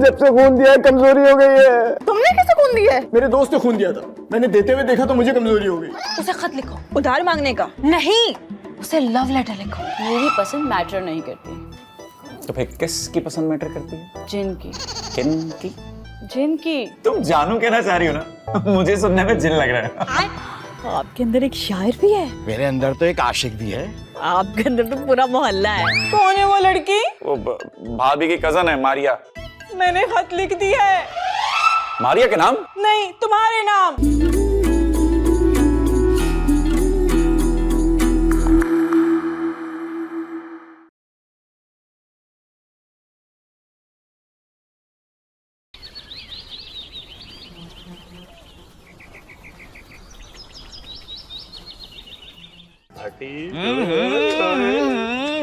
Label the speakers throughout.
Speaker 1: जब से खून दिया है कमजोरी हो गई है।
Speaker 2: तुमने कैसे खून दिया है?
Speaker 1: मेरे दोस्त ने खून दिया था, मैंने देते हुए देखा तो मुझे कमजोरी हो गई।
Speaker 2: उसे खत लिखो उधार मांगने का, नहीं उसे लव लेटर लिखो।
Speaker 3: मेरी पसंद मैटर नहीं करती।
Speaker 4: तो फिर किसकी पसंद मैटर करती है?
Speaker 3: जिन की।
Speaker 4: किन की?
Speaker 3: जिन की।
Speaker 4: तुम जानू कहना चाह रही हो ना? मुझे सुनने में जिन लग रहा है।
Speaker 3: आपके अंदर एक शायर भी है।
Speaker 1: मेरे अंदर तो एक आशिक भी है।
Speaker 3: आपके अंदर तो पूरा मोहल्ला है। कौन है वो लड़की?
Speaker 4: वो भाभी की कजन है मारिया।
Speaker 3: मैंने खत लिख दिया है।
Speaker 4: मारिया के नाम?
Speaker 3: नहीं, तुम्हारे नाम।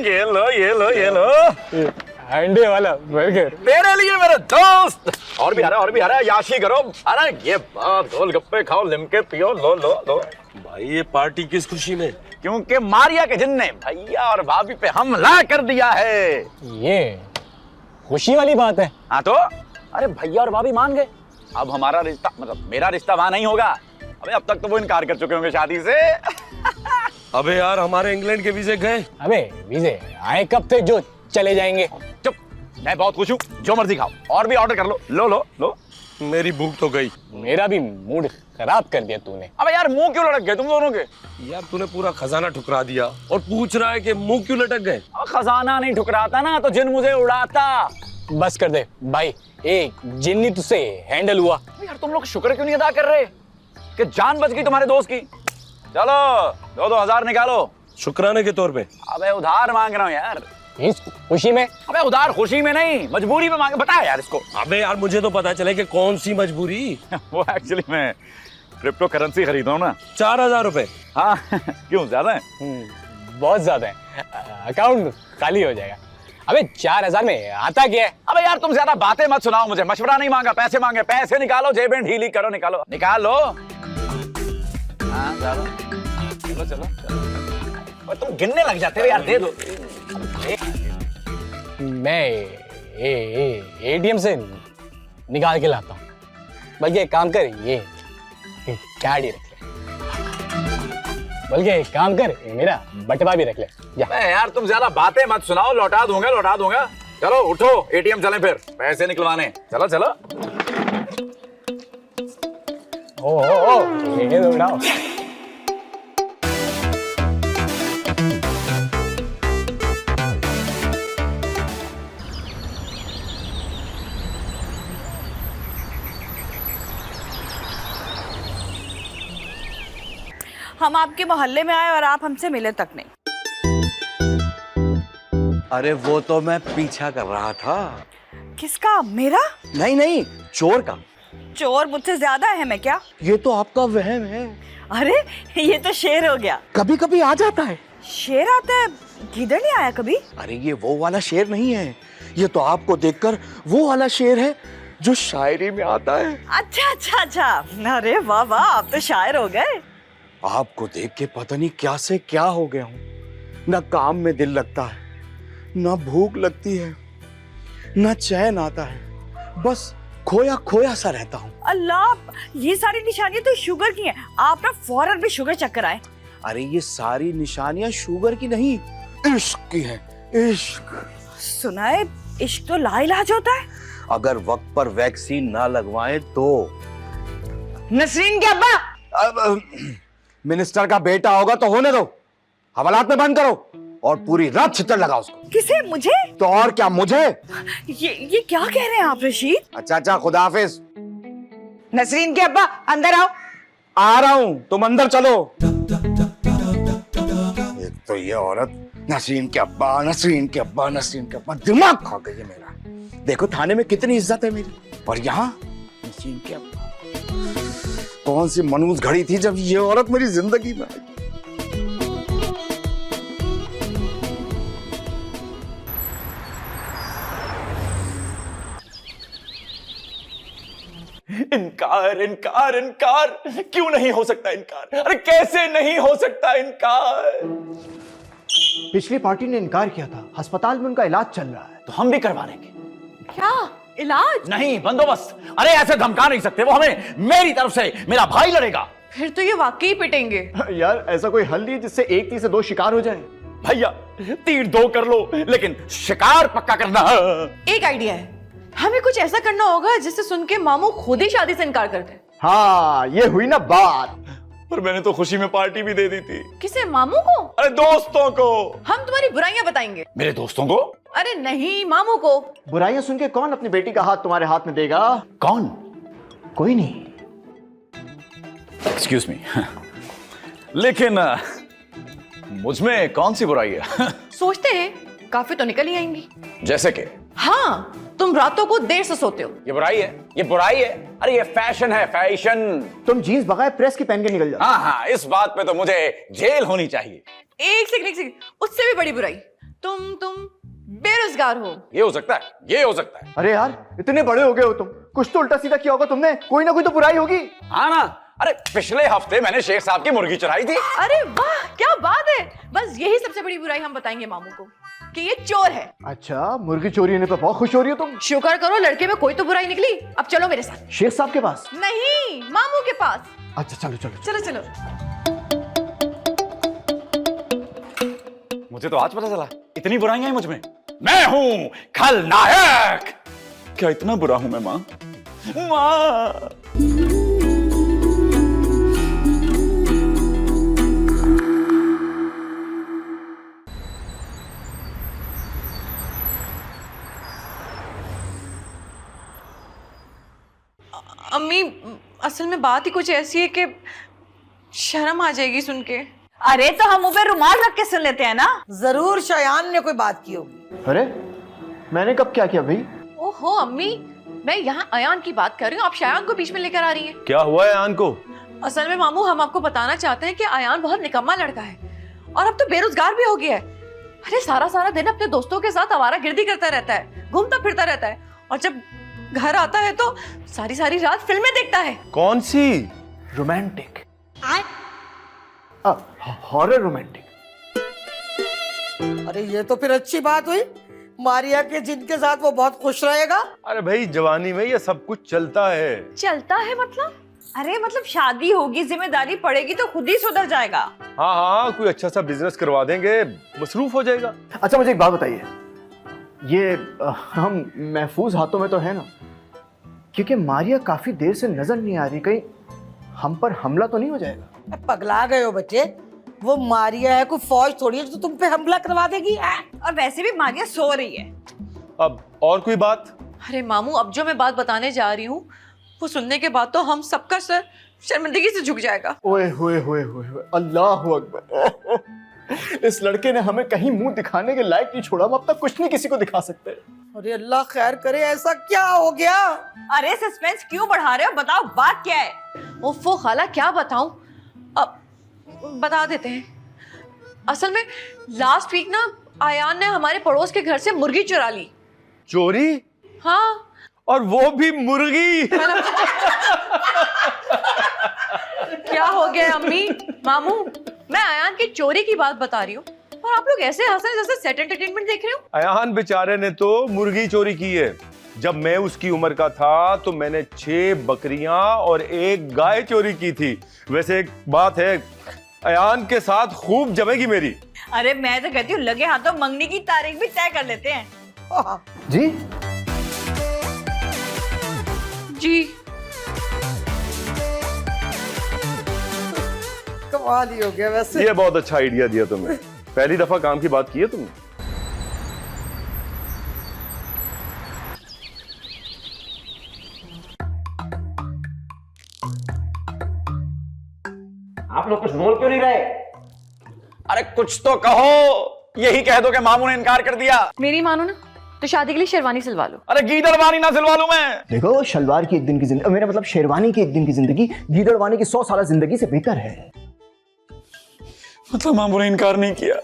Speaker 4: ये लो ये लो ये लो
Speaker 1: अंडे वाला बर्गर
Speaker 4: तेरे लिए मेरे दोस्त। और भी आ रहा है, याशी करो। अरे ये बात, गोलगप्पे खाओ, लिमके पियो, लो लो लो।
Speaker 5: भाई ये पार्टी किस खुशी में?
Speaker 4: क्योंकि मारिया के जिन ने भैया और भाभी पे हमला कर दिया है।
Speaker 1: ये खुशी वाली बात है।
Speaker 4: हाँ तो अरे भैया और भाभी मान गए, अब हमारा रिश्ता, मतलब मेरा रिश्ता वहां नहीं होगा। अबे अब तक तो वो इनकार कर चुके होंगे शादी से।
Speaker 5: अबे यार हमारे इंग्लैंड के वीजे गए।
Speaker 1: अबे वीजे आए कब थे जो चले जाएंगे?
Speaker 4: चुप, मैं बहुत खुश हूँ, जो मर्जी खाओ, और भी ऑर्डर कर लो। लो लो लो।
Speaker 5: मेरी भूख तो गई।
Speaker 1: मेरा भी मूड खराब कर दिया तूने।
Speaker 4: अबे यार मुंह क्यों लटक गए तुम दोनों के?
Speaker 5: यार तूने पूरा खजाना ठुकरा दिया और पूछ रहा है कि मुंह क्यों लटक गए?
Speaker 4: अब खजाना नहीं ठुकराता ना तो जिन मुझे उड़ाता।
Speaker 1: बस कर दे भाई, एक जिन्नी तुझसे हैंडल हुआ।
Speaker 4: यार तुम लोग शुक्र क्यों नहीं अदा कर रहे कि जान बच गई तुम्हारे दोस्त की? चलो 2,000 निकालो
Speaker 5: शुक्राने के तौर पे।
Speaker 4: अबे उधार मांग रहा हूँ यार।
Speaker 1: इस खुशी में?
Speaker 4: अबे उधार खुशी में नहीं, मजबूरी में मांगे। बता यार इसको।
Speaker 5: अबे यार मुझे तो पता चले कि कौन सी मजबूरी।
Speaker 4: वो एक्चुअली मैं क्रिप्टो करेंसी खरीद रहा हूँ ना।
Speaker 5: 4,000 रुपए?
Speaker 4: हाँ क्यों ज्यादा है?
Speaker 1: बहुत ज्यादा है, अकाउंट खाली हो जाएगा। अबे 4,000 में आता क्या है?
Speaker 4: अबे यार तुम ज्यादा बातें मत सुनाओ मुझे, मशवरा नहीं मांगा, पैसे मांगे। पैसे निकालो, जेबें ढीली करो, निकालो निकालो। हाँ चलो चलो चलो चलो। तुम गिनने लग जाते हो यार, दे दो।
Speaker 1: मैं एटीएम से निकाल के लाता हूँ। बल्कि एक काम कर, ये कार्ड ही रख ले। बल्कि एक काम कर, मेरा बटवा भी रख ले।
Speaker 4: यार तुम ज्यादा बातें मत सुनाओ, लौटा दूंगा लौटा दूंगा। चलो उठो, एटीएम चलें फिर पैसे निकलवाने। चलो चलो।
Speaker 1: ओ ये तो उठाओ।
Speaker 3: हम आपके मोहल्ले में आए और आप हमसे मिले तक नहीं।
Speaker 6: अरे वो तो मैं पीछा कर रहा था।
Speaker 3: किसका? मेरा?
Speaker 6: नहीं नहीं, चोर का।
Speaker 3: चोर मुझसे ज्यादा है मैं क्या?
Speaker 6: ये तो आपका वहम है।
Speaker 3: अरे ये तो शेर हो गया।
Speaker 6: कभी कभी आ जाता है।
Speaker 3: शेर आता है, गिदड़ नहीं आया कभी?
Speaker 6: अरे ये वो वाला शेर नहीं है, ये तो आपको देखकर वो वाला शेर है जो शायरी में आता है।
Speaker 3: अच्छा अच्छा अच्छा, अरे वाह वाह, आप तो शायर हो गए।
Speaker 6: आपको देख के पता नहीं क्या से क्या हो गया हूँ। ना काम में दिल लगता है, ना भूख लगती है, ना चैन आता है, बस खोया खोया सा रहता हूँ।
Speaker 3: अल्लाह, ये सारी निशानियां तो शुगर की हैं। आप ना फौरन भी शुगर चक्कर आए।
Speaker 6: अरे ये सारी निशानियां शुगर की नहीं, इश्क की हैं। इश्क।
Speaker 3: सुना है इश्क तो लाइलाज होता है।
Speaker 6: अगर वक्त पर वैक्सीन ना लगवाएं तो।
Speaker 3: नसरीन के अब्बा।
Speaker 6: मिनिस्टर का बेटा होगा तो होने दो, हवालात में बंद करो और पूरी रात छितर लगाओ उसको।
Speaker 3: किसे? मुझे?
Speaker 6: तो और क्या मुझे?
Speaker 3: ये क्या कह रहे हैं आप रशीद?
Speaker 6: अच्छा खुदा हाफिज।
Speaker 3: नसरीन के अब्बा अंदर आओ।
Speaker 6: आ रहा हूं, तुम अंदर चलो। एक तो ये औरत नसरीन के अब्बा नसरीन के अब्बा नसरीन के अब्बा, दिमाग खा गई है मेरा। देखो थाने में कितनी इज्जत है मेरी, और यहाँ नसरीन के अब्बा। कौन सी मनूस घड़ी थी जब ये औरत मेरी जिंदगी में आई।
Speaker 4: इनकार इनकार इनकार, क्यों नहीं हो सकता इनकार? अरे कैसे नहीं हो सकता इनकार?
Speaker 7: पिछली पार्टी ने इनकार किया था, अस्पताल में उनका इलाज चल रहा है।
Speaker 4: तो हम भी करवा लेंगे।
Speaker 3: क्या? इलाज?
Speaker 4: नहीं, बंदोबस्त। अरे ऐसे धमका नहीं सकते, वो हमें मेरी तरफ से मेरा भाई लड़ेगा।
Speaker 3: फिर तो ये वाकई पिटेंगे।
Speaker 7: यार ऐसा कोई हल नहीं जिससे एक तीर से दो शिकार हो जाए।
Speaker 4: भैया तीर दो कर लो, लेकिन शिकार पक्का करना।
Speaker 3: एक आइडिया है, हमें कुछ ऐसा करना होगा जिससे सुन के मामू खुद ही शादी से इनकार कर दे।
Speaker 7: हाँ ये हुई ना बात।
Speaker 4: पर मैंने तो खुशी में पार्टी भी दे दी थी।
Speaker 3: किसे, मामू को?
Speaker 4: अरे दोस्तों को।
Speaker 3: हम तुम्हारी बुराइयां बताएंगे।
Speaker 4: मेरे दोस्तों को?
Speaker 3: अरे नहीं, मामू को।
Speaker 7: बुराइयां सुन के कौन अपनी बेटी का हाथ तुम्हारे हाथ में देगा?
Speaker 4: कौन?
Speaker 7: कोई नहीं।
Speaker 4: एक्सक्यूज मी, लेकिन मुझ में कौन सी बुराई है?
Speaker 3: सोचते हैं काफी तो निकल ही आएंगी।
Speaker 4: जैसे कि?
Speaker 3: हाँ, तुम रातों को देर से सोते हो।
Speaker 4: ये बुराई है? ये बुराई है? अरे ये फैशन है, फैशन।
Speaker 7: तुम जीन्स बगैर प्रेस की पहन के निकल जाओ।
Speaker 4: हाँ हाँ, इस बात पे तो मुझे जेल होनी चाहिए।
Speaker 3: एक सेकंड, उससे भी बड़ी बुराई, तुम बेरोजगार हो।
Speaker 4: ये हो सकता है, ये हो सकता है।
Speaker 7: अरे यार इतने बड़े हो गए हो तुम, कुछ तो उल्टा सीधा किया होगा तुमने, कोई ना कोई तो बुराई होगी।
Speaker 4: हाँ ना, अरे पिछले हफ्ते मैंने शेख साहब की मुर्गी चुराई थी।
Speaker 3: अरे वाह, क्या बात है। बस यही सबसे बड़ी बुराई हम बताएंगे मामू को कि ये चोर है।
Speaker 7: अच्छा, मुर्गी चोरी होने पे बहुत खुश हो रही हो तुम।
Speaker 3: शुक्र करो लड़के में कोई तो बुराई निकली। अब चलो मेरे साथ।
Speaker 7: शेख साहब के पास?
Speaker 3: नहीं, मामू के पास।
Speaker 7: अच्छा चलो चलो
Speaker 3: चलो चलो।
Speaker 4: मुझे तो आज पता चला इतनी बुराइयां हैं मुझ में। मैं हूं खलनायक। क्या इतना बुरा हूं मैं मां? मां।
Speaker 3: अम्मी, असल में बात ही कुछ ऐसी है कि शर्म आ जाएगी सुन के।
Speaker 2: अरे तो हम मुंह पे रुमाल रख के सुन लेते हैं ना।
Speaker 8: जरूर शयान ने कोई बात की होगी।
Speaker 7: अरे मैंने कब क्या किया भाई?
Speaker 3: ओहो अम्मी, मैं यहाँ अयान की बात कर रही हूँ, आप शयान को बीच में लेकर आ रही हैं।
Speaker 5: क्या हुआ है आन को?
Speaker 3: असल में मामू, हम आपको बताना चाहते हैं कि अयान बहुत निकम्मा लड़का है और अब तो बेरोजगार भी हो गया है। अरे सारा सारा दिन अपने दोस्तों के साथ आवारागर्दी करता रहता है, घूमता फिरता रहता है, और जब घर आता है तो सारी सारी रात फिल्में देखता है।
Speaker 5: कौन सी?
Speaker 7: Romantic, horror romantic.
Speaker 8: अरे ये तो फिर अच्छी बात हुई, मारिया के जिनके साथ वो बहुत खुश रहेगा।
Speaker 5: अरे भाई जवानी में ये सब कुछ चलता है।
Speaker 3: चलता है मतलब?
Speaker 2: अरे मतलब शादी होगी, जिम्मेदारी पड़ेगी तो खुद ही सुधर जाएगा।
Speaker 5: हाँ हाँ, कोई अच्छा सा बिजनेस करवा देंगे, मसरूफ हो जाएगा।
Speaker 7: अच्छा मुझे एक बात बताइए, ये हम महफूज हाथों में तो है ना? क्योंकि मारिया काफी देर से नजर नहीं आ रही, कहीं हम पर हमला तो नहीं हो जाएगा?
Speaker 8: पगला गए हो बच्चे, वो मारिया है, कोई फौज थोड़ी है जो तुम पे हमला करवा देगी।
Speaker 2: और वैसे भी मारिया सो रही है।
Speaker 5: अब और कोई बात?
Speaker 3: अरे मामू, अब जो मैं बात बताने जा रही हूँ वो सुनने के बाद तो हम सबका सर शर्मिंदगी से झुक जाएगा।
Speaker 7: ओए होए होए होए होए, अल्लाह अकबर। इस लड़के ने हमें कहीं मुंह दिखाने के लायक नहीं छोड़ा, हम अब तक कुछ नहीं किसी को दिखा सकते।
Speaker 8: अरे अल्लाह खैर करे, ऐसा क्या हो गया?
Speaker 2: अरे सस्पेंस क्यों बढ़ा रहे हो, बताओ बात क्या है?
Speaker 3: ओफो खाला, क्या बताऊं, अब बता देते हैं। असल में लास्ट वीक ना आयान ने हमारे पड़ोस के घर से मुर्गी चुरा ली।
Speaker 5: चोरी?
Speaker 3: हाँ,
Speaker 5: और वो भी मुर्गी?
Speaker 3: क्या हो गया अम्मी, मामू, मैं आयान की चोरी की बात बता रही हूँ और आप लोग ऐसे हंस रहे हैं जैसे सेट एंटरटेनमेंट देख रहे हो।
Speaker 5: अयान बेचारे ने तो मुर्गी चोरी की है। जब मैं उसकी उम्र का था तो मैंने 6 बकरियां और 1 गाय चोरी की थी। वैसे एक बात है, अयान के साथ खूब जमेगी मेरी।
Speaker 2: अरे मैं तो कहती हूँ लगे हाथों मंगनी की तारीख भी तय कर लेते हैं।
Speaker 7: जी
Speaker 3: जी,
Speaker 8: कमाल ही हो गया वैसे।
Speaker 5: ये बहुत अच्छा आइडिया दिया तुमने, पहली दफा काम की बात की है तुमने।
Speaker 9: आप लोग कुछ बोल क्यों नहीं रहे?
Speaker 4: अरे कुछ तो कहो, यही कह दो कि मामू ने इनकार कर दिया।
Speaker 3: मेरी मानो ना तो शादी के लिए शेरवानी सिलवा लो।
Speaker 4: अरे गीदड़वानी ना सिलवा लूं मैं?
Speaker 7: देखो, शलवार की एक दिन की जिंदगी, मेरा मतलब शेरवानी की एक दिन की जिंदगी गीदड़वानी की 100 साल जिंदगी से बेहतर है।
Speaker 4: मतलब मामू ने इनकार नहीं किया?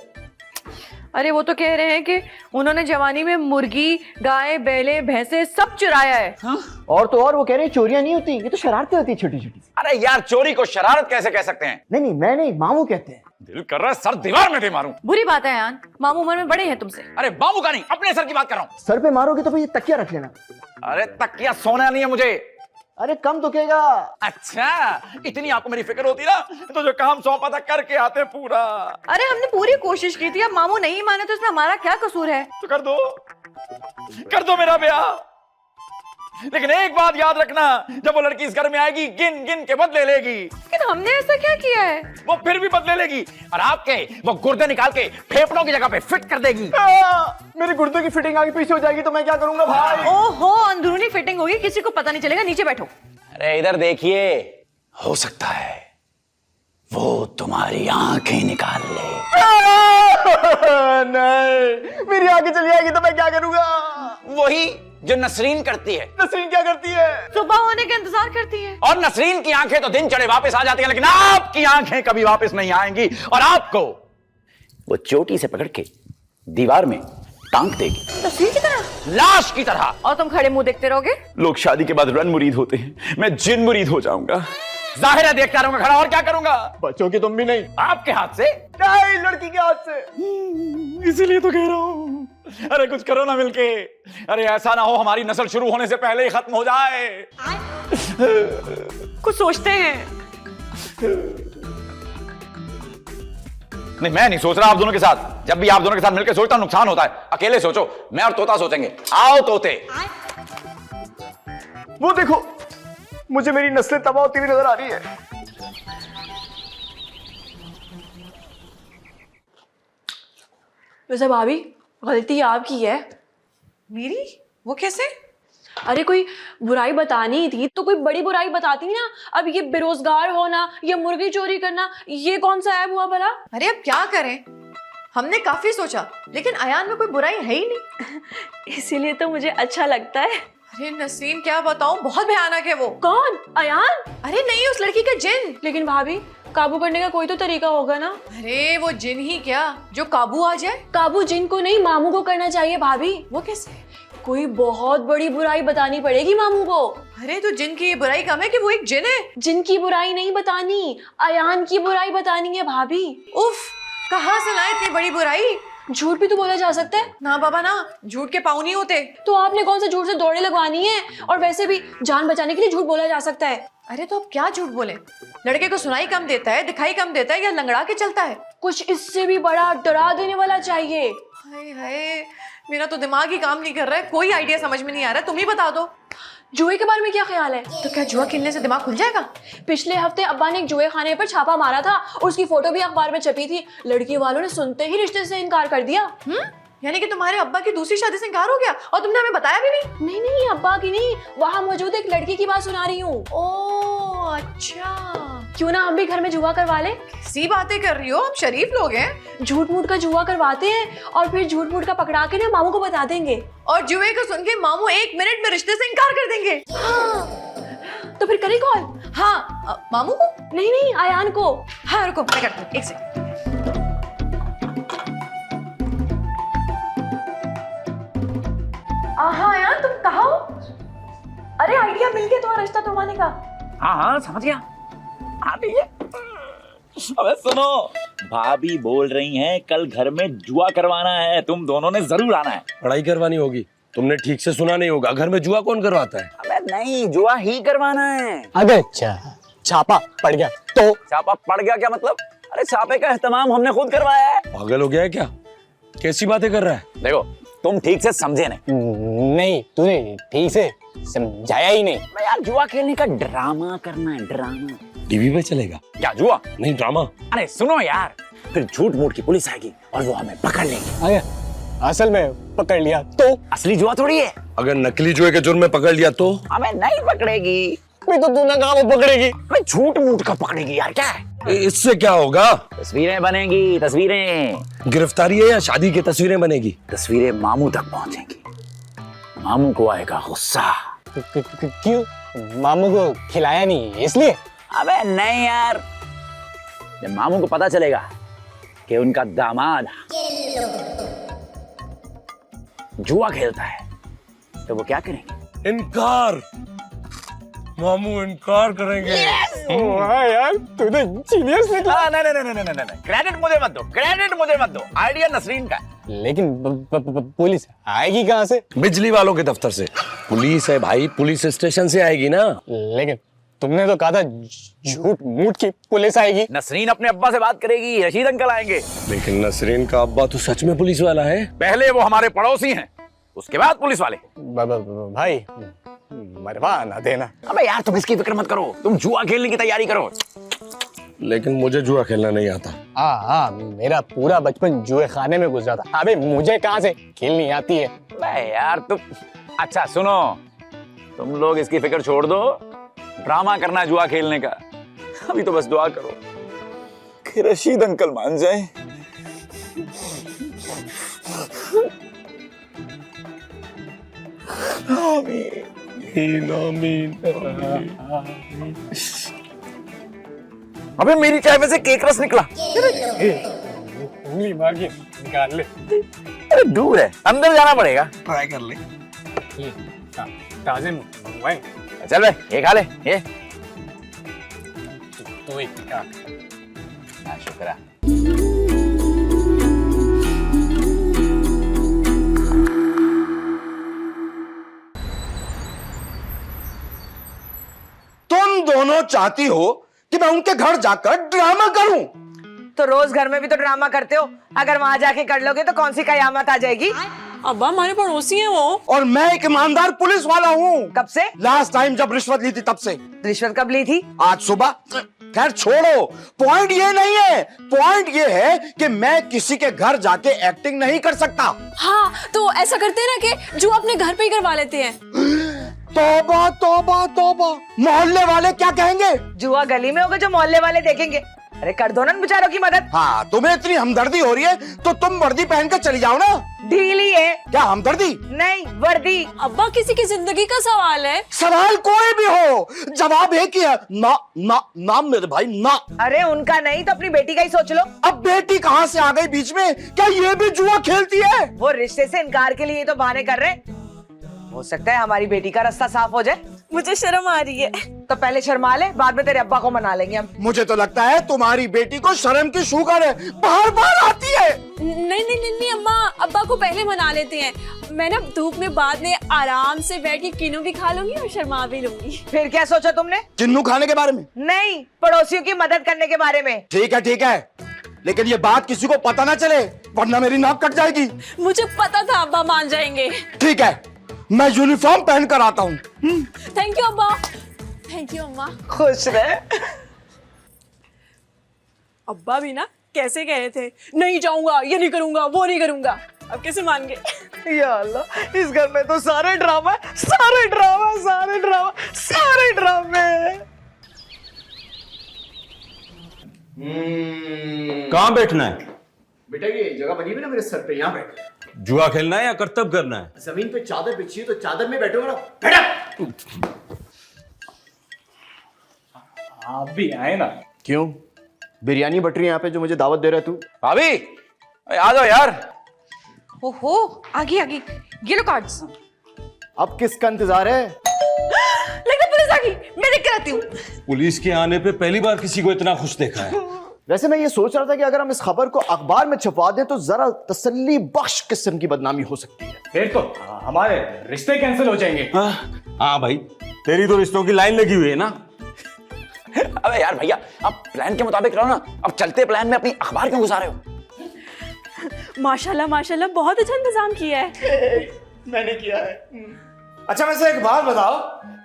Speaker 3: अरे वो तो कह रहे हैं कि उन्होंने जवानी में मुर्गी, गाय, बैले, भैंसे सब चुराया है।
Speaker 4: हाँ?
Speaker 7: और तो और वो कह रहे हैं चोरियां नहीं होती, ये तो शरारतें होती है छोटी छोटी।
Speaker 4: अरे यार, चोरी को शरारत कैसे कह सकते हैं?
Speaker 7: नहीं नहीं, मैं नहीं, मामू कहते हैं।
Speaker 4: दिल कर रहा है सर दीवार में दे मारूं।
Speaker 3: बुरी बात है अयान, मामू उम्र में बड़े हैं तुमसे।
Speaker 4: अरे बाबू का नहीं, अपने सर की बात कर रहा हूं।
Speaker 7: सर पे मारोगे तो फिर ये तकिया रख लेना।
Speaker 4: अरे तकिया सोना नहीं है मुझे।
Speaker 7: अरे कम दुखेगा।
Speaker 4: अच्छा, इतनी आपको मेरी फिक्र होती ना तो जो काम सौंपा था करके आते पूरा।
Speaker 3: अरे हमने पूरी कोशिश की थी, अब मामू नहीं माने तो इसमें हमारा क्या कसूर है?
Speaker 4: तो कर दो मेरा ब्याह। लेकिन एक बात याद रखना, जब वो लड़की इस घर में आएगी गिन गिन के बदले लेगी।
Speaker 3: लेकिन हमने ऐसा क्या किया है?
Speaker 4: वो फिर भी बदले लेगी और आपके वो गुर्दे निकाल के फेफड़ों की जगह पे फिट कर देगी।
Speaker 7: मेरे गुर्दे की फिटिंग आगे पीछे हो जाएगी तो मैं क्या करूंगा भाई?
Speaker 3: ओहो, अंदरूनी फिटिंग होगी, किसी को पता नहीं चलेगा। नीचे बैठो।
Speaker 4: अरे इधर देखिए, हो सकता है वो तुम्हारी आंखें निकाल ले।
Speaker 7: नहीं, मेरी आंखें चली जाएगी तो मैं क्या करूंगा?
Speaker 4: वही जो नसरीन करती है।
Speaker 7: नसरीन क्या करती है?
Speaker 3: सुबह होने का इंतजार करती है।
Speaker 4: और नसरीन की आंखें तो दिन चढ़े वापस आ जाती हैं, लेकिन आपकी आंखें कभी वापस नहीं आएंगी और आपको वो चोटी से पकड़ के दीवार में टांग देगी,
Speaker 3: तस्वीर की तरह,
Speaker 4: लाश की तरह।
Speaker 3: और तुम खड़े मुंह देखते रहोगे।
Speaker 4: लोग शादी के बाद रन मुरीद होते हैं, मैं जिन मुरीद हो जाऊंगा। जाहिर है देखता रहूंगा खड़ा, और क्या करूंगा?
Speaker 7: बच्चों की तुम भी नहीं।
Speaker 4: आपके हाथ से
Speaker 7: नहीं, लड़की के हाथ से।
Speaker 4: इसीलिए तो कह रहा हूं, अरे कुछ करो ना मिलके। अरे ऐसा ना हो हमारी नस्ल शुरू होने से पहले ही खत्म हो जाए।
Speaker 3: कुछ सोचते हैं।
Speaker 4: नहीं, मैं नहीं सोच रहा आप दोनों के साथ। जब भी आप दोनों के साथ मिलकर सोचता नुकसान होता है। अकेले सोचो, मैं और तोता सोचेंगे। आओ तोते।
Speaker 7: वो देखो, मुझे मेरी नस्लें तबाह होती हुई नजर आ रही है।
Speaker 2: वैसे भाभी, गलती आपकी है।
Speaker 3: मेरी? वो कैसे?
Speaker 2: अरे कोई बुराई बतानी ही थी तो कोई बड़ी बुराई बताती ना। अब ये बेरोजगार होना, ये मुर्गी चोरी करना, ये कौन सा ऐप हुआ भला?
Speaker 3: अरे अब क्या करें, हमने काफी सोचा लेकिन अयान में कोई बुराई है ही नहीं।
Speaker 2: इसीलिए तो मुझे अच्छा लगता है।
Speaker 3: अरे नसीम, क्या बताऊं, बहुत भयानक है वो।
Speaker 2: कौन? अयान?
Speaker 3: अरे नहीं, उस लड़की का जिन।
Speaker 2: लेकिन भाभी, काबू करने का कोई तो तरीका होगा ना।
Speaker 3: अरे वो जिन ही क्या, जो काबू आ जाए।
Speaker 2: काबू जिन को नहीं, मामू को करना चाहिए भाभी।
Speaker 3: वो कैसे?
Speaker 2: कोई बहुत बड़ी बुराई बतानी पड़ेगी मामू को।
Speaker 3: अरे तो जिन की ये बुराई कम है कि वो एक जिन है।
Speaker 2: जिन की बुराई नहीं बतानी, अयान की बुराई बतानी है भाभी।
Speaker 3: उफ, कहाँ से लाए इतनी बड़ी बुराई?
Speaker 2: झूठ भी तो बोला जा सकता है
Speaker 3: ना बाबा ना, झूठ के पाँव नहीं होते।
Speaker 2: तो आपने कौन सा झूठ से दौड़े लगवानी है? और वैसे भी जान बचाने के लिए झूठ बोला जा सकता है।
Speaker 3: अरे तो अब क्या झूठ बोले? लड़के को सुनाई कम देता है, दिखाई कम देता है, या लंगड़ा के चलता है?
Speaker 2: कुछ इससे भी बड़ा डरा देने वाला चाहिए।
Speaker 3: हाय हाय, मेरा तो दिमाग ही काम नहीं कर रहा है, कोई आइडिया समझ में नहीं आ रहा है, तुम ही बता दो।
Speaker 2: जुए के बारे में क्या ख्याल है?
Speaker 3: तो क्या जुआ खेलने से दिमाग खुल जाएगा?
Speaker 2: पिछले हफ्ते अब्बा ने एक जुए खाने पर छापा मारा था, उसकी फोटो भी अखबार में छपी थी। लड़की वालों ने सुनते ही रिश्ते से इनकार कर दिया।
Speaker 3: यानी कि तुम्हारे अब्बा की दूसरी शादी से इनकार हो गया और तुमने हमें बताया भी नहीं?
Speaker 2: नहीं नहीं, अब्बा की नहीं, वहाँ मौजूद एक लड़की की बात सुना रही हूँ।
Speaker 3: ओह अच्छा,
Speaker 2: क्यों ना हम भी घर में जुआ करवा ले?
Speaker 3: कैसी बातें कर रही हो, हम शरीफ लोग हैं।
Speaker 2: झूठ मूठ का जुआ करवाते हैं और फिर झूठ मूठ का पकड़ा के ना मामू को बता देंगे।
Speaker 3: और जुए को सुन के मामू 1 मिनट में रिश्ते से इनकार कर देंगे।
Speaker 2: हाँ। तो फिर करें कॉल?
Speaker 3: हाँ, मामू को?
Speaker 2: नहीं नहीं, अयान को।
Speaker 3: हाँ रुको, मैं करती हूँ, एक सेकंड।
Speaker 2: हाँ यार, तुम कहाँ हो? अरे आइडिया मिल गया तुम्हारा रिश्ता तुड़वाने का।
Speaker 4: हाँ समझ गया। आ रही है। अबे सुनो, भाभी बोल रही हैं कल घर में जुआ करवाना है, तुम दोनों ने जरूर आना है।
Speaker 9: पढ़ाई करवानी होगी, तुमने ठीक से सुना नहीं होगा। घर में जुआ कौन करवाता है?
Speaker 4: अबे नहीं, जुआ ही करवाना है।
Speaker 1: अबे अच्छा, छापा पड़ गया तो?
Speaker 4: छापा पड़ गया क्या मतलब? अरे छापे का एहतमाम हमने खुद करवाया है।
Speaker 9: पागल हो गया है क्या? कैसी बातें कर रहा है?
Speaker 4: देखो, तुम ठीक से समझे नहीं।
Speaker 1: नहीं, तूने ठीक से समझाया ही नहीं।
Speaker 4: मैं यार, जुआ खेलने का ड्रामा करना है, ड्रामा।
Speaker 9: टीवी पे चलेगा?
Speaker 4: क्या जुआ?
Speaker 9: नहीं, ड्रामा।
Speaker 4: अरे सुनो यार, फिर झूठ मूठ की पुलिस आएगी और वो हमें पकड़ लेंगे।
Speaker 1: अरे असल में पकड़ लिया तो?
Speaker 4: असली जुआ थोड़ी है।
Speaker 9: अगर नकली जुए के जुर्म में पकड़ लिया तो?
Speaker 4: हमें नहीं पकड़ेगी।
Speaker 1: मैं तो तूने कहा वो पकड़ेगी।
Speaker 4: मैं झूठ मूठ का पकड़ेगी यार, क्या है?
Speaker 9: इससे क्या होगा?
Speaker 4: तस्वीरें बनेंगी, तस्वीरें।
Speaker 9: गिरफ्तारी है या शादी की तस्वीरें बनेगी?
Speaker 4: तस्वीरें मामू तक पहुंचेंगी, मामू को आएगा गुस्सा।
Speaker 1: क्यों? मामू को खिलाया नहीं इसलिए?
Speaker 4: अबे नहीं यार, जब मामू को पता चलेगा कि उनका दामाद जुआ खेलता है तो वो क्या करेंगे?
Speaker 9: इनकार। मामू इनकार करेंगे।
Speaker 1: वाह यार, तू तो जीनियस निकला।
Speaker 4: नहीं, क्रेडिट मुझे मत दो, क्रेडिट मुझे मत दो, आइडिया नसरीन का है।
Speaker 1: लेकिन पुलिस आएगी कहाँ से?
Speaker 9: बिजली वालों के दफ्तर से। पुलिस है भाई, पुलिस स्टेशन से आएगी ना।
Speaker 1: लेकिन तुमने तो कहा था झूठ मूठ की पुलिस आएगी।
Speaker 4: नसरीन अपने अब्बा से बात करेगी, रशीद अंकल आएंगे।
Speaker 9: लेकिन नसरीन का अब्बा तो सच में पुलिस वाला है।
Speaker 4: पहले वो हमारे पड़ोसी हैं, उसके बाद पुलिस वाले।
Speaker 1: भाई मरवा ना देना।
Speaker 4: अबे यार तुम इसकी फिक्र मत करो, तुम जुआ खेलने की तैयारी करो।
Speaker 9: लेकिन मुझे जुआ खेलना नहीं आता।
Speaker 1: हाँ, मेरा पूरा बचपन जुए खाने में गुजरा था। अबे मुझे कहाँ से खेलनी आती है?
Speaker 4: अबे यार तुम, अच्छा सुनो, तुम लोग इसकी फिक्र छोड़ दो, ड्रामा करना है जुआ खेलने का। अभी तो बस दुआ करो कि रशीद अंकल मान जाए। अबे मेरी चाय में से केक रस निकला।
Speaker 1: उंगली मार के निकाल ले।
Speaker 4: अरे दूर है, अंदर जाना पड़ेगा।
Speaker 1: ट्राई कर ले। ताजे मंगवाए।
Speaker 4: चल बे, ये खा ले ये।
Speaker 1: तू ही खा।
Speaker 4: शुक्र है।
Speaker 6: तुम दोनों चाहती हो कि मैं उनके घर जाकर ड्रामा करूं?
Speaker 8: तो रोज घर में भी तो ड्रामा करते हो, अगर वहां जाके कर लोगे तो कौन सी कयामत आ जाएगी?
Speaker 2: अब्बा हमारे पड़ोसी हैं वो।
Speaker 6: और मैं एक ईमानदार पुलिस वाला हूँ।
Speaker 8: कब से?
Speaker 6: लास्ट टाइम जब रिश्वत ली थी तब से।
Speaker 8: रिश्वत कब ली थी?
Speaker 6: आज सुबह। खैर छोड़ो, पॉइंट ये नहीं है। पॉइंट ये है कि मैं किसी के घर जाके एक्टिंग नहीं कर सकता।
Speaker 2: हाँ, तो ऐसा करते हैं ना कि जो अपने घर पे ही करवा लेते हैं।
Speaker 6: तौबा तौबा तौबा, मोहल्ले वाले क्या कहेंगे?
Speaker 8: जुआ गली में होगा जो मोहल्ले वाले देखेंगे। अरे कर दो ना बेचारों की मदद।
Speaker 6: हाँ, तुम्हें इतनी हमदर्दी हो रही है तो तुम वर्दी पहन कर चली जाओ ना।
Speaker 8: ढीली है।
Speaker 6: क्या हमदर्दी?
Speaker 8: नहीं, वर्दी।
Speaker 2: अब्बा किसी की जिंदगी का सवाल है।
Speaker 6: सवाल कोई भी हो, जवाब एक ही है, ना ना ना मेरे भाई ना।
Speaker 8: अरे उनका नहीं तो अपनी बेटी का ही सोच लो।
Speaker 6: अब बेटी कहाँ से आ गई बीच में? क्या ये भी जुआ खेलती है?
Speaker 8: वो रिश्ते से इनकार के लिए तो बहाने कर रहे। हो सकता है हमारी बेटी का रास्ता साफ हो जाए।
Speaker 2: मुझे शर्म आ रही है।
Speaker 8: तो पहले शर्मा ले, बाद में तेरे अब्बा को मना लेंगे हम।
Speaker 6: मुझे तो लगता है तुम्हारी बेटी को शर्म की शुगर है, बार बार आती है।
Speaker 2: नहीं अम्मा, अब्बा को पहले मना लेते हैं। मैं ना धूप में बाद में आराम से बैठ के किन्नू भी खा लूंगी और शर्मा भी लूंगी।
Speaker 8: फिर क्या सोचा तुमने?
Speaker 6: चिन्नू खाने के बारे में?
Speaker 8: नहीं, पड़ोसियों की मदद करने के बारे में।
Speaker 6: ठीक है, लेकिन ये बात किसी को पता ना चले, वरना मेरी नाक कट जाएगी।
Speaker 2: मुझे पता था अब्बा मान जाएंगे।
Speaker 6: ठीक है, मैं यूनिफॉर्म पहन कर आता हूँ।
Speaker 2: थैंक यू अब्बा। थैंक यू अम्मा।
Speaker 8: खुश रहे।
Speaker 2: अब्बा भी ना कैसे कह रहे थे, नहीं जाऊंगा, ये नहीं करूंगा, वो नहीं करूंगा। अब कैसे मान गए?
Speaker 8: या अल्लाह, इस घर में तो सारे ड्रामा, सारे ड्रामा, सारे ड्रामा, सारे ड्रामे।
Speaker 10: कहाँ बैठना है?
Speaker 7: बेटा ये जगह बनी हुई ना मेरे सर पे, यहाँ बैठ।
Speaker 10: जुआ खेलना है या करतब करना है?
Speaker 7: जमीन पे चादर बिछी है तो चादर में बैठो ना। बैठा।
Speaker 1: आप भी आए ना।
Speaker 7: क्यों? बिरयानी बट रही है यहाँ पे जो मुझे दावत दे रहा है तू।
Speaker 4: भाभी आ जाओ यार।
Speaker 3: ओहो, आगे आगे, ये लो कार्ड्स।
Speaker 7: अब किसका इंतजार है?
Speaker 3: लगता पुलिस आ गई, मैं देख कर आती हूँ।
Speaker 10: पुलिस के आने पे पहली बार किसी को इतना खुश देखा है।
Speaker 7: वैसे मैं ये सोच रहा था कि अगर हम इस खबर को अखबार में छपवा दें तो जरा तसल्ली बख्श किस्म की बदनामी हो सकती है।
Speaker 1: फिर तो हमारे रिश्ते कैंसिल हो जाएंगे।
Speaker 10: हाँ भाई, तेरी तो रिश्तों की लाइन लगी हुई है ना।
Speaker 4: अबे यार भैया, अब प्लान के मुताबिक रहो ना। अब चलते प्लान में अपनी अखबार क्यों घुसा रहे हो?
Speaker 2: माशाल्लाह माशाल्लाह, बहुत अच्छा इंतजाम किया है।
Speaker 6: मैंने किया है। अच्छा वैसे एक बात बताओ,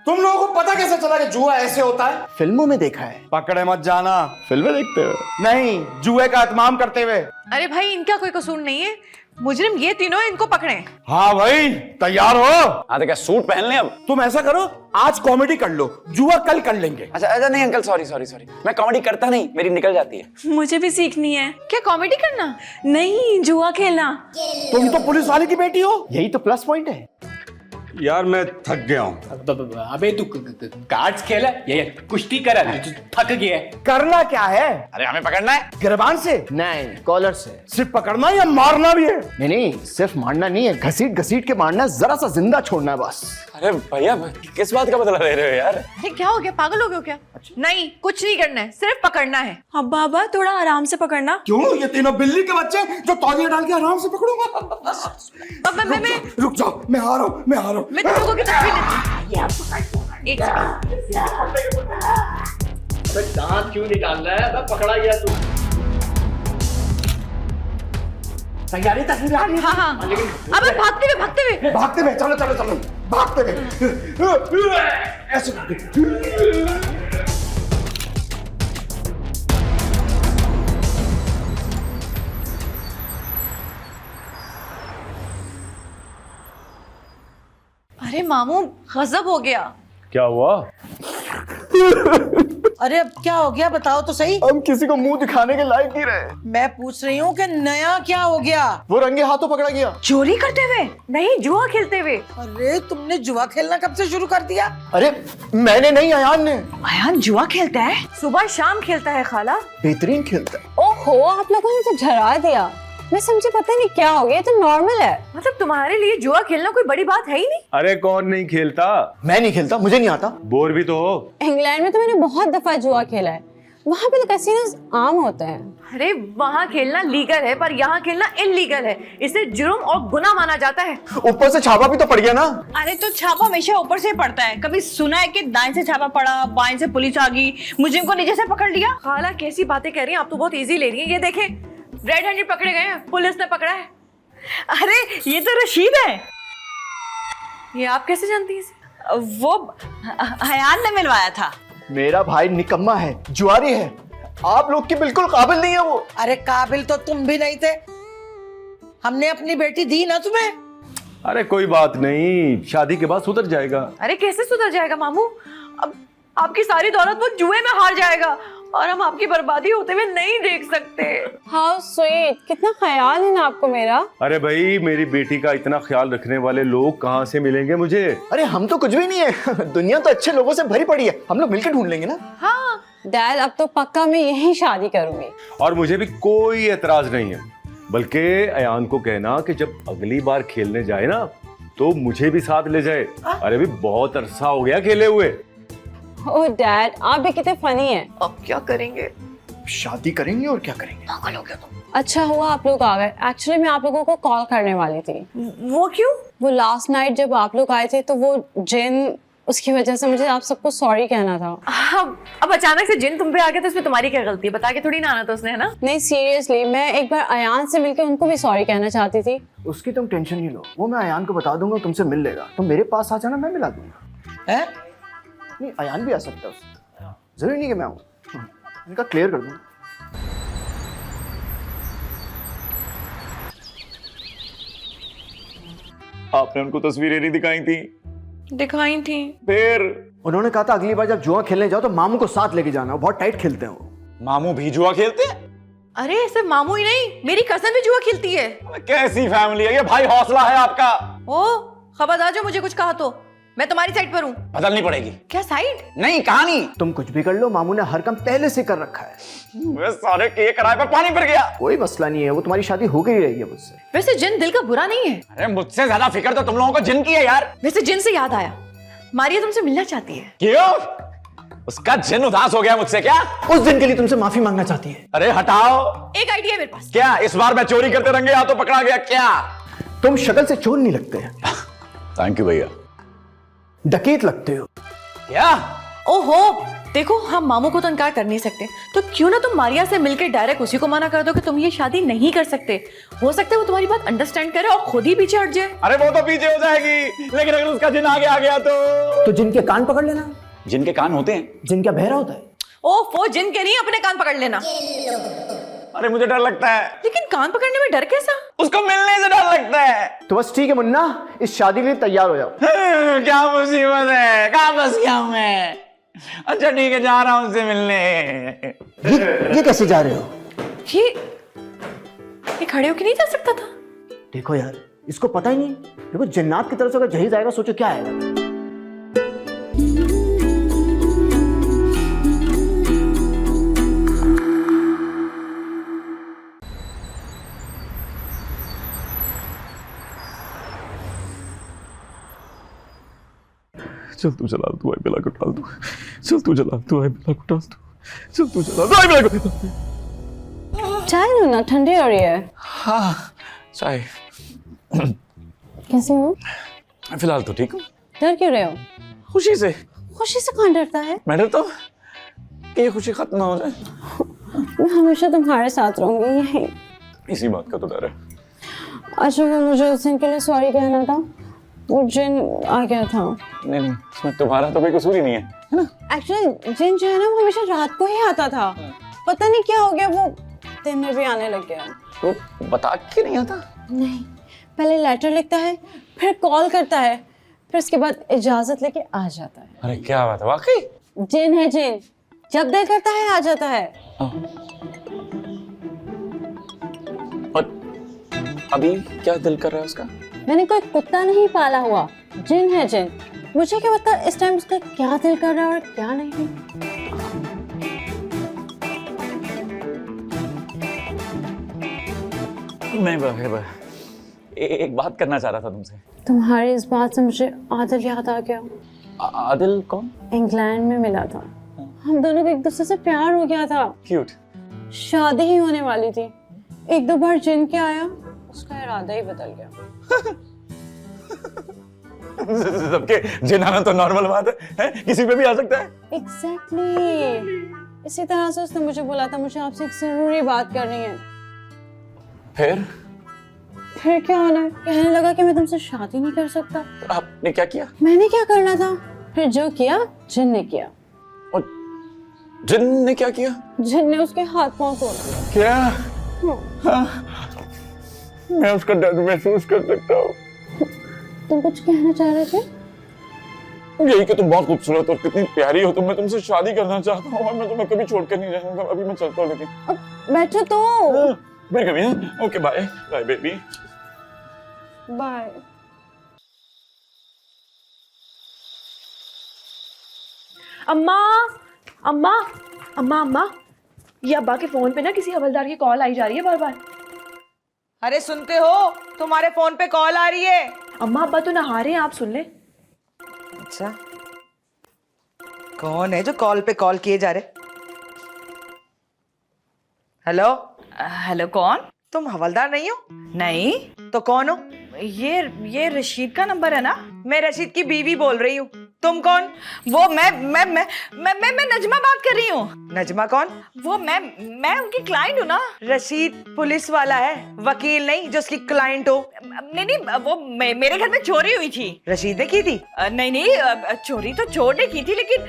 Speaker 6: तुम लोगों को पता कैसे चला कि जुआ ऐसे होता है?
Speaker 7: फिल्मों में देखा है।
Speaker 6: पकड़े मत जाना।
Speaker 7: फिल्में देखते हो?
Speaker 6: नहीं, जुए का इत्माम करते हुए।
Speaker 3: अरे भाई, इनका कोई कसूर नहीं है, मुजरिम ये तीनों, इनको पकड़े।
Speaker 6: हाँ भाई, तैयार हो?
Speaker 4: हाँ तो क्या सूट पहन ले अब?
Speaker 6: तुम ऐसा करो, आज कॉमेडी कर लो, जुआ कल कर लेंगे।
Speaker 4: अच्छा नहीं अंकल, सॉरी, मैं कॉमेडी करता नहीं, मेरी निकल जाती है।
Speaker 2: मुझे भी सीखनी है।
Speaker 3: क्या कॉमेडी करना?
Speaker 2: नहीं, जुआ खेलना।
Speaker 6: तुम तो पुलिस वाले की बेटी हो।
Speaker 7: यही तो प्लस पॉइंट है।
Speaker 10: यार मैं थक गया हूँ।
Speaker 1: अबे तू कार्ड्स खेला ये कुश्ती करा तू थक गया है।
Speaker 7: करना क्या है?
Speaker 4: अरे हमें पकड़ना है।
Speaker 7: गिरबान से नहीं, कॉलर से।
Speaker 6: सिर्फ पकड़ना या मारना भी है?
Speaker 7: नहीं नहीं, सिर्फ मारना नहीं है, घसीट घसीट के मारना है, जरा सा जिंदा छोड़ना है बस।
Speaker 4: अरे भैया किस बात का बदला ले रहे हो यार?
Speaker 3: अरे क्या हो गया, पागल हो गए हो क्या? नहीं, कुछ नहीं करना है, सिर्फ पकड़ना है।
Speaker 2: अब्बा अब्बा थोड़ा आराम से पकड़ना।
Speaker 6: क्यों? ये तीनों बिल्ली के बच्चे जो तौलिया डाल के आराम से पकड़ूंगा।
Speaker 3: अब मैं
Speaker 6: रुक जाओ, मैं आ रहा हूँ, मैं आ रहा हूँ।
Speaker 3: मैं तुम लोगों की तस्वीर लेती। एक सेकंड।
Speaker 7: अबे दांत क्यों निकाल रहा है? अबे पकड़ा गया तू। तैयारी तस्वीर आ रही है?
Speaker 3: हाँ हाँ। अबे भागते हुए
Speaker 6: भागते हुए, चलो चलो चलो, भागते हुए ऐसे करके।
Speaker 3: अरे मामू गजब हो गया।
Speaker 5: क्या हुआ?
Speaker 8: अरे अब क्या हो गया बताओ तो सही।
Speaker 7: हम किसी को मुंह दिखाने के लायक नहीं रहे।
Speaker 8: मैं पूछ रही हूँ कि नया क्या हो गया?
Speaker 7: वो रंगे हाथों पकड़ा गया।
Speaker 3: चोरी करते हुए नहीं, जुआ खेलते हुए।
Speaker 8: अरे तुमने जुआ खेलना कब से शुरू कर दिया?
Speaker 7: अरे मैंने नहीं, अयान ने।
Speaker 3: अयान जुआ खेलता है? सुबह शाम खेलता है खाला।
Speaker 7: बेहतरीन खेलता है।
Speaker 2: ओहो, आप लोगों ने तो डरा दिया। मैं समझी पता नहीं क्या हो गया, तो नॉर्मल है।
Speaker 3: मतलब तुम्हारे लिए जुआ खेलना कोई बड़ी बात है ही नहीं?
Speaker 5: अरे कौन नहीं खेलता?
Speaker 7: मैं नहीं खेलता, मुझे नहीं आता।
Speaker 5: बोर भी तो हो।
Speaker 2: इंग्लैंड में तो मैंने बहुत दफा जुआ खेला है, वहाँ पे तो कैसीनोस आम होते हैं।
Speaker 3: अरे वहाँ खेलना लीगल है, पर यहाँ खेलना इलीगल है। इसे जुर्म और गुनाह माना जाता है।
Speaker 7: ऊपर से छापा भी तो पड़ गया ना।
Speaker 11: अरे तो छापा हमेशा ऊपर से पड़ता है। कभी सुना है कि दाएं से छापा पड़ा, बाएं से पुलिस आ गई, मुझे को नीचे से पकड़ लिया?
Speaker 3: खाला कैसी बातें कह रही हैं आप, तो बहुत इजी ले रही हैं। ये देखें, रेड हैंडेड पकड़े गए हैं, पुलिस ने पकड़ा है।
Speaker 11: अरे ये तो रशीद है।
Speaker 3: ये आप कैसे जानती हैं इसे?
Speaker 11: वो हयान ने मिलवाया था।
Speaker 7: मेरा भाई निकम्मा है, जुआरी है, आप लोग के बिल्कुल काबिल नहीं है वो।
Speaker 8: अरे काबिल तो तुम भी नहीं थे, हमने अपनी बेटी दी ना तुम्हें।
Speaker 5: अरे कोई बात नहीं, शादी के बाद सुधर जाएगा।
Speaker 3: अरे कैसे सुधर जाएगा मामू? अब आपकी सारी दौलत वो जुए में हार जाएगा और हम आपकी बर्बादी होते हुए नहीं देख सकते।
Speaker 2: हाउ स्वीट, कितना ख्याल है ना आपको मेरा।
Speaker 5: अरे भाई, मेरी बेटी का इतना ख्याल रखने वाले लोग कहाँ से मिलेंगे मुझे?
Speaker 7: अरे हम तो कुछ भी नहीं है, दुनिया तो अच्छे लोगों से भरी पड़ी है, हम लोग मिलकर ढूंढ लेंगे ना।
Speaker 3: हाँ
Speaker 2: डैड, अब तो पक्का मैं यही शादी करूंगी।
Speaker 5: और मुझे भी कोई एतराज नहीं है, बल्कि अयान को कहना कि जब अगली बार खेलने जाए ना तो मुझे भी साथ ले जाए। अरे भी बहुत अरसा हो गया खेले हुए।
Speaker 2: ओह डैड, आप भी कितने फनी हैं।
Speaker 3: अब क्या करेंगे?
Speaker 7: शादी करेंगे और क्या करेंगे।
Speaker 3: पागल हो गया तुम।
Speaker 2: अच्छा हुआ आप लोग आ गए। एक्चुअली मैं आप लोगों को कॉल करने वाली थी।
Speaker 3: वो क्यों?
Speaker 2: वो लास्ट नाइट जब आप लोग आए थे तो वो जिन, उसकी वजह से मुझे आप सबको सॉरी कहना था।
Speaker 3: अब अचानक से जिन तुम पे आ गया तो इसमें तुम्हारी क्या गलती है? बता के थोड़ी ना आना था उसने, है ना?
Speaker 2: नहीं सीरियसली, मैं एक बार अयान से मिलकर उनको भी सॉरी कहना चाहती थी।
Speaker 7: उसकी तुम टेंशन नहीं लो, वो मैं अयान को बता दूंगा, तुमसे मिल लेगा। तुम मेरे पास आ जाना, मैं मिला दूंगा।
Speaker 8: है?
Speaker 7: नहीं, अयान भी आ सकता है उससे, जरूरी नहीं कि मैं आऊँ। इनका क्लियर कर दूंगा।
Speaker 4: आपने उनको तस्वीरें नहीं दिखाई थी?
Speaker 3: दिखाई थी।
Speaker 4: फिर
Speaker 7: उन्होंने कहा था अगली बार जब जुआ खेलने जाओ तो मामू को साथ लेके जाना, वो बहुत टाइट खेलते हैं वो।
Speaker 4: मामू भी जुआ खेलते हैं?
Speaker 3: अरे सिर्फ मामू ही नहीं, मेरी कजन भी जुआ खेलती है।
Speaker 4: कैसी फैमिली है ये भाई, हौसला है आपका।
Speaker 3: ओ खबरदार जो मुझे कुछ कहा तो मैं तुम्हारी साइड पर हूँ।
Speaker 4: बदलनी पड़ेगी।
Speaker 3: क्या साइड?
Speaker 4: नहीं, कहानी।
Speaker 7: तुम कुछ भी कर लो, मामू ने हर काम पहले से कर रखा है।
Speaker 4: वे सारे के किराए पर पानी फिर गया।
Speaker 7: कोई मसला नहीं है, वो तुम्हारी शादी हो गई रहेगी अब उससे।
Speaker 3: वैसे जिन दिल का बुरा नहीं है।
Speaker 4: अरे मुझसे ज्यादा फिक्र तो तुम लोगों को जिन की है यार।
Speaker 3: वैसे जिन से याद आया, मारिया तुमसे मिलना चाहती है।
Speaker 4: क्यों? उसका जिन उदास हो गया मुझसे क्या?
Speaker 7: उस दिन के लिए तुमसे माफी मांगना चाहती है।
Speaker 4: अरे हटाओ।
Speaker 3: एक आइडिया मेरे पास।
Speaker 4: क्या इस बार मैं चोरी करते रंगे हाथों पकड़ा गया क्या?
Speaker 7: तुम शक्ल से चोर नहीं लगते हैं,
Speaker 4: थैंक यू भैया।
Speaker 7: डकैत लगते हो।
Speaker 4: क्या?
Speaker 3: ओहो देखो, हम मामू को तो इनकार कर नहीं सकते, तो क्यों ना तुम मारिया से मिलकर डायरेक्ट उसी को मना कर दो कि तुम ये शादी नहीं कर सकते। हो सकता है वो तुम्हारी बात अंडरस्टैंड करे और खुद ही पीछे हट जाए।
Speaker 4: अरे वो तो पीछे हो जाएगी, लेकिन अगर उसका जिन आगे आ गया
Speaker 7: तो जिनके कान पकड़ लेना।
Speaker 4: जिनके कान होते हैं?
Speaker 7: जिनका बहरा होता है।
Speaker 3: ओफो, जिन के नहीं, अपने कान पकड़ लेना।
Speaker 4: अरे मुझे डर लगता है।
Speaker 3: लेकिन कान पकड़ने में डर कैसा?
Speaker 4: उसको मिलने से डर लगता है।
Speaker 7: तो बस ठीक है मुन्ना, इस शादी के लिए तैयार हो जाओ।
Speaker 4: क्या मुसीबत है, कहाँ फंस गया हूं मैं। अच्छा ठीक है, जा रहा हूं उससे मिलने।
Speaker 7: ये कैसे जा रहे हो?
Speaker 3: ये खड़े होके नहीं जा सकता था?
Speaker 7: देखो यार, इसको पता ही नहीं। देखो जन्नत की तरफ से अगर जहीज आएगा सोचो क्या आएगा।
Speaker 5: चल तू चला, तू आई बेला को डाल दू। चल तू चला, तू आई बेला को डाल दू। चल तू चला, तू आई बेला को डाल दू।
Speaker 2: चाय लो ना, ठंडी हो रही है।
Speaker 4: हाँ चाय।
Speaker 2: कैसे हो?
Speaker 4: फिलहाल तो ठीक हूँ।
Speaker 2: डर क्यों रहे हो?
Speaker 4: खुशी से।
Speaker 2: खुशी से कौन डरता है?
Speaker 4: मैं डरता हूँ कि ये खुशी खत्म ना हो जाए।
Speaker 2: मैं हमेशा तुम्हारे साथ रहूंगी यही।
Speaker 4: इसी बात का तो डर है।
Speaker 2: अच्छा वो मुझे उस दिन के लिए सॉरी कहना था, वो जिन आ गया था।
Speaker 4: नहीं नहीं, इसमें तुम्हारा तो कोई कसूर ही नहीं है, है ना?
Speaker 2: एक्चुअली जिन जो है ना वो हमेशा रात को ही आता था, पता नहीं क्या हो गया, वो दिन में भी आने लग गया।
Speaker 4: तो बता के नहीं आता?
Speaker 2: नहीं, पहले लेटर लिखता है, फिर कॉल करता है, फिर उसके बाद इजाजत लेके आ जाता है।
Speaker 4: अरे क्या बात है, वाकई
Speaker 2: जिन है जिन, जब दिल करता है आ जाता है।
Speaker 4: और अभी क्या दिल कर रहा है उसका?
Speaker 2: मैंने कोई कुत्ता नहीं पाला हुआ, जिन है जिन। मुझे क्या पता इस टाइम उसका क्या दिल कर रहा है और क्या नहीं।
Speaker 4: मैं एक बात करना चाह रहा था तुमसे।
Speaker 2: तुम्हारी इस बात से मुझे आदिल याद आ गया।
Speaker 4: आदिल कौन?
Speaker 2: इंग्लैंड में मिला था, हम दोनों को एक दूसरे से प्यार हो गया था।
Speaker 4: क्यूट।
Speaker 2: शादी ही होने वाली थी, एक दो बार जिन के आया, उसका इरादा ही बदल गया।
Speaker 4: सबके जिन आना तो नॉर्मल बात है? किसी पे भी आ सकता है।
Speaker 2: एग्जैक्टली। इसी तरह से उसने मुझे बोला था मुझे आपसे एक जरूरी बात करनी है। फिर क्या होना है? कहने लगा कि मैं तुमसे शादी नहीं कर सकता।
Speaker 4: आपने क्या किया?
Speaker 2: मैंने क्या करना था? फिर जो किया जिन ने किया।
Speaker 4: और जिन ने क्या किया?
Speaker 2: जिन ने उसके हाथ पांव तोड़ दिया।
Speaker 4: क्या? हाँ। मैं उसका दर्द महसूस कर सकता हूँ।
Speaker 2: तुम कुछ कहना चाह रहे थे?
Speaker 4: यही कि तुम बहुत खूबसूरत और कितनी प्यारी हो, तो मैं तुमसे शादी करना चाहता हूँ और मैं तुम्हें कभी छोड़ कर नहीं जाऊंगा। अभी मैं चलता हूँ, लेकिन
Speaker 2: बैठो तो।
Speaker 4: मैं कभी। Okay bye bye baby.
Speaker 2: Bye. अम्मा अम्मा अम्मा अम्मा, ये अब्बा के फोन पे ना किसी हवलदार की कॉल आई जा रही है बार बार।
Speaker 3: अरे सुनते हो, तुम्हारे फोन पे कॉल आ रही है।
Speaker 2: अम्मा अब्बा तो नहा रहे हैं, आप सुन ले।
Speaker 3: अच्छा, कौन है जो कॉल पे कॉल किए जा रहे? हेलो
Speaker 11: हेलो, कौन?
Speaker 3: तुम हवलदार नहीं हो?
Speaker 11: नहीं,
Speaker 3: तो कौन हो?
Speaker 11: ये रशीद का नंबर है ना?
Speaker 3: मैं रशीद की बीवी बोल रही हूँ। तुम कौन?
Speaker 11: वो मैं नजमा बात कर रही हूँ।
Speaker 3: नजमा कौन?
Speaker 11: वो मैं उनकी क्लाइंट हूँ ना।
Speaker 3: रशीद पुलिस वाला है, वकील नहीं जो उसकी क्लाइंट हो।
Speaker 11: नहीं, वो मेरे घर में चोरी हुई थी।
Speaker 3: रशीद ने की थी?
Speaker 11: नहीं, चोरी तो चोर ने की थी, लेकिन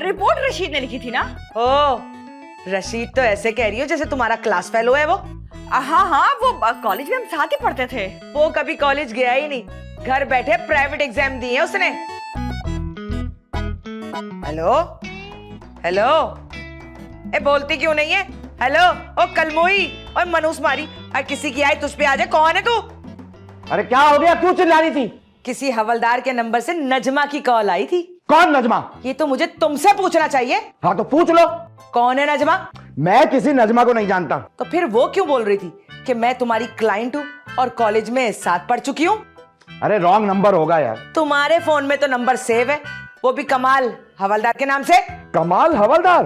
Speaker 11: रिपोर्ट रशीद ने लिखी थी ना।
Speaker 3: ओ, रशीद तो ऐसे कह रही हो जैसे तुम्हारा क्लास फेलो है वो।
Speaker 11: हाँ, वो कॉलेज में हम साथ ही पढ़ते थे।
Speaker 3: वो कभी कॉलेज गया ही नहीं, घर बैठे प्राइवेट एग्जाम दिए उसने। हेलो हेलो, ए बोलती क्यों नहीं है? हेलो, ओ कलमोई और मनूस मारी, और किसी की आई तुझ पे आ जाए। कौन है तू?
Speaker 8: अरे क्या हो गया, क्यों चिल्ला रही थी?
Speaker 3: किसी हवलदार के नंबर से नजमा की कॉल आई थी।
Speaker 8: कौन नजमा?
Speaker 3: ये तो मुझे तुमसे पूछना चाहिए।
Speaker 8: हाँ तो पूछ लो।
Speaker 3: कौन है नजमा?
Speaker 8: मैं किसी नजमा को नहीं जानता।
Speaker 3: तो फिर वो क्यों बोल रही थी कि मैं तुम्हारी क्लाइंट हूँ और कॉलेज में साथ पढ़ चुकी हूँ?
Speaker 8: अरे रॉन्ग नंबर होगा यार।
Speaker 3: तुम्हारे फोन में तो नंबर सेव है, वो भी कमाल हवलदार के नाम से।
Speaker 8: कमाल हवलदार?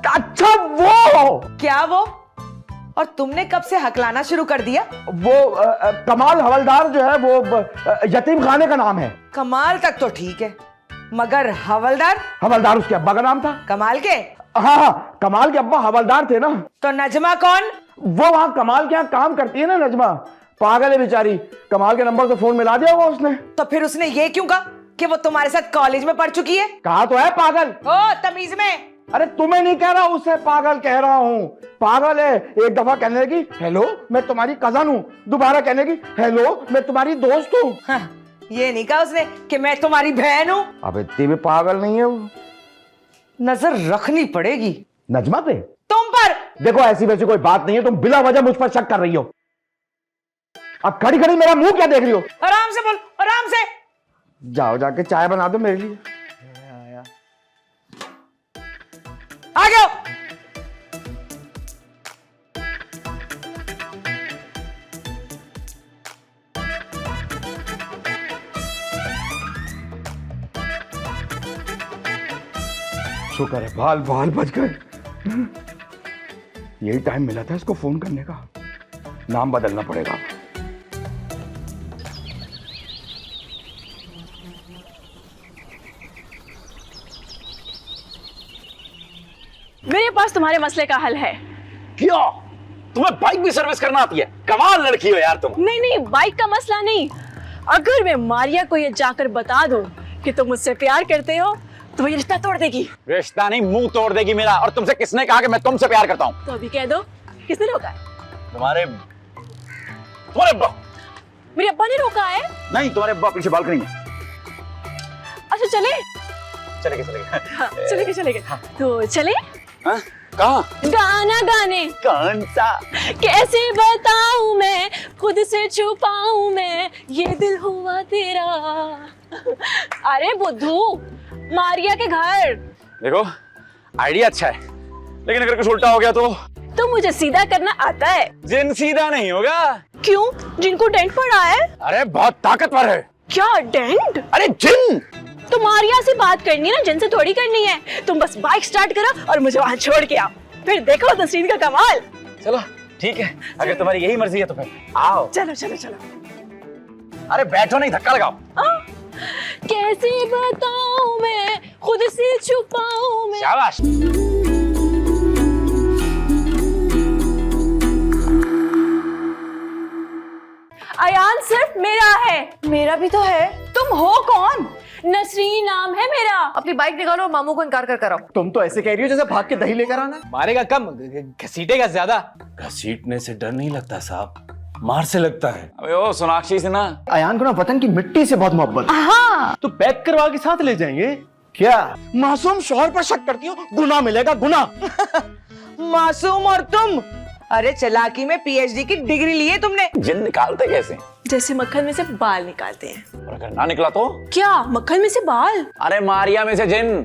Speaker 8: अच्छा वो
Speaker 3: क्या वो? और तुमने कब से हकलाना शुरू कर दिया?
Speaker 8: वो कमाल हवलदार जो है वो यतीम खाने का नाम है।
Speaker 3: कमाल तक तो ठीक है, मगर हवलदार?
Speaker 8: हवलदार उसके अब्बा का नाम था।
Speaker 3: कमाल के?
Speaker 8: हाँ, कमाल के अब्बा हवलदार थे ना।
Speaker 3: तो नजमा कौन?
Speaker 8: वो वहाँ कमाल के यहाँ काम करती है ना नजमा। पागल है बेचारी, कमाल के नंबर से फोन मिला दिया होगा उसने।
Speaker 3: तो फिर उसने ये क्यों कहा कि वो तुम्हारे साथ कॉलेज में पढ़ चुकी है?
Speaker 8: कहा तो है पागल।
Speaker 3: ओ तमीज में।
Speaker 8: अरे तुम्हें नहीं कह रहा, उसे पागल कह रहा हूँ। पागल है, एक दफा कहने लगी हेलो मैं तुम्हारी कजन हूँ, दोबारा कहने लगी हेलो मैं तुम्हारी दोस्त हूँ।
Speaker 3: हाँ, ये नहीं कहा उसने कि मैं तुम्हारी बहन हूँ।
Speaker 8: अब इतनी भी पागल नहीं है वो।
Speaker 3: नजर रखनी पड़ेगी
Speaker 8: नजमा पे।
Speaker 3: तुम पर।
Speaker 8: देखो ऐसी वैसी कोई बात नहीं है, तुम बिला वजह मुझ पर शक कर रही हो। अब खड़ी खड़ी मेरा मुंह क्या देख रही हो?
Speaker 11: आराम से बोल, आराम से।
Speaker 8: जाओ जाके चाय बना दो मेरे लिए।
Speaker 11: आ जाओ।
Speaker 8: शुक्र है बाल बाल बच गए। यही टाइम मिला था इसको फोन करने का। नाम बदलना पड़ेगा।
Speaker 2: मेरे पास तुम्हारे मसले का हल है।
Speaker 4: क्या तुम्हें बाइक भी सर्विस करना आती है? कमाल लड़की हो यार तुम।
Speaker 2: नहीं नहीं, बाइक का मसला नहीं। अगर मैं मारिया को ये जाकर बता दूं कि तुम मुझसे प्यार करते हो तो वो ये रिश्ता तोड़ देगी।
Speaker 4: रिश्ता नहीं, मुंह तोड़ देगी मेरा। और तुमसे किसने कहा कि मैं तुमसे प्यार करता हूँ?
Speaker 2: तो अभी कह दो, किसने रोका है?
Speaker 4: तुम्हारे अब्बा।
Speaker 2: मेरे अब्बा ने रोका है?
Speaker 4: नहीं, तुम्हारे अब्बा पीछे बालकनी में।
Speaker 2: अच्छा चले
Speaker 4: चलेंगे।
Speaker 2: हाँ, चलेंगे। तो चले?
Speaker 4: हाँ? कहाँ?
Speaker 2: गाना गाने।
Speaker 4: कौन सा?
Speaker 2: कैसे बताऊं मैं, खुद से छुपाऊं मैं, ये दिल हुआ तेरा। अरे बुद्धू, मारिया के घर।
Speaker 4: देखो आइडिया अच्छा है, लेकिन अगर कुछ उल्टा हो गया तो
Speaker 2: मुझे सीधा करना आता है।
Speaker 4: जिन सीधा नहीं होगा।
Speaker 2: क्यों? जिनको डेंट पड़ा है?
Speaker 4: अरे बहुत ताकतवर है।
Speaker 2: क्या डेंट?
Speaker 4: अरे जिन।
Speaker 2: तो मारिया से बात करनी है ना, जिन से थोड़ी करनी है। तुम बस बाइक स्टार्ट करो और मुझे वहां छोड़ के आओ, फिर देखो नसरीन का कमाल।
Speaker 4: चलो ठीक है, अगर तुम्हारी यही मर्जी है तो फिर आओ।
Speaker 2: चलो।
Speaker 4: अरे बैठो नहीं, धक्का लगाओ।
Speaker 2: कैसे बताऊं मैं, खुद से छुपाऊं मैं।
Speaker 4: शाबाश।
Speaker 2: अयान सिर्फ मेरा है।
Speaker 3: मेरा भी तो है।
Speaker 2: तुम हो कौन? नसरीन नाम है मेरा।
Speaker 3: अपनी बाइक निकालो और मामू को इनकार कर कराओ।
Speaker 7: तुम तो ऐसे कह रही हो जैसे भाग के दही लेकर आना।
Speaker 1: मारेगा कम, घसीटेगा ज्यादा।
Speaker 9: घसीटने से डर नहीं लगता साहब, मार से लगता है।
Speaker 4: अबे ओ सोनाक्षी सिन्हा,
Speaker 7: अयान को ना वतन की मिट्टी से बहुत मोहब्बत है।
Speaker 2: हाँ।
Speaker 10: तो पैक करवा के साथ ले जाएंगे।
Speaker 7: क्या?
Speaker 8: मासूम शौहर पर शक करती हो, गुनाह मिलेगा गुनाह।
Speaker 11: मासूम और तुम? अरे चालाकी में पीएचडी की डिग्री ली है तुमने।
Speaker 4: जिन निकालते कैसे?
Speaker 2: जैसे मक्खन में से बाल निकालते हैं।
Speaker 4: और अगर ना निकला तो?
Speaker 2: क्या मक्खन में से बाल?
Speaker 4: अरे मारिया में से जिन।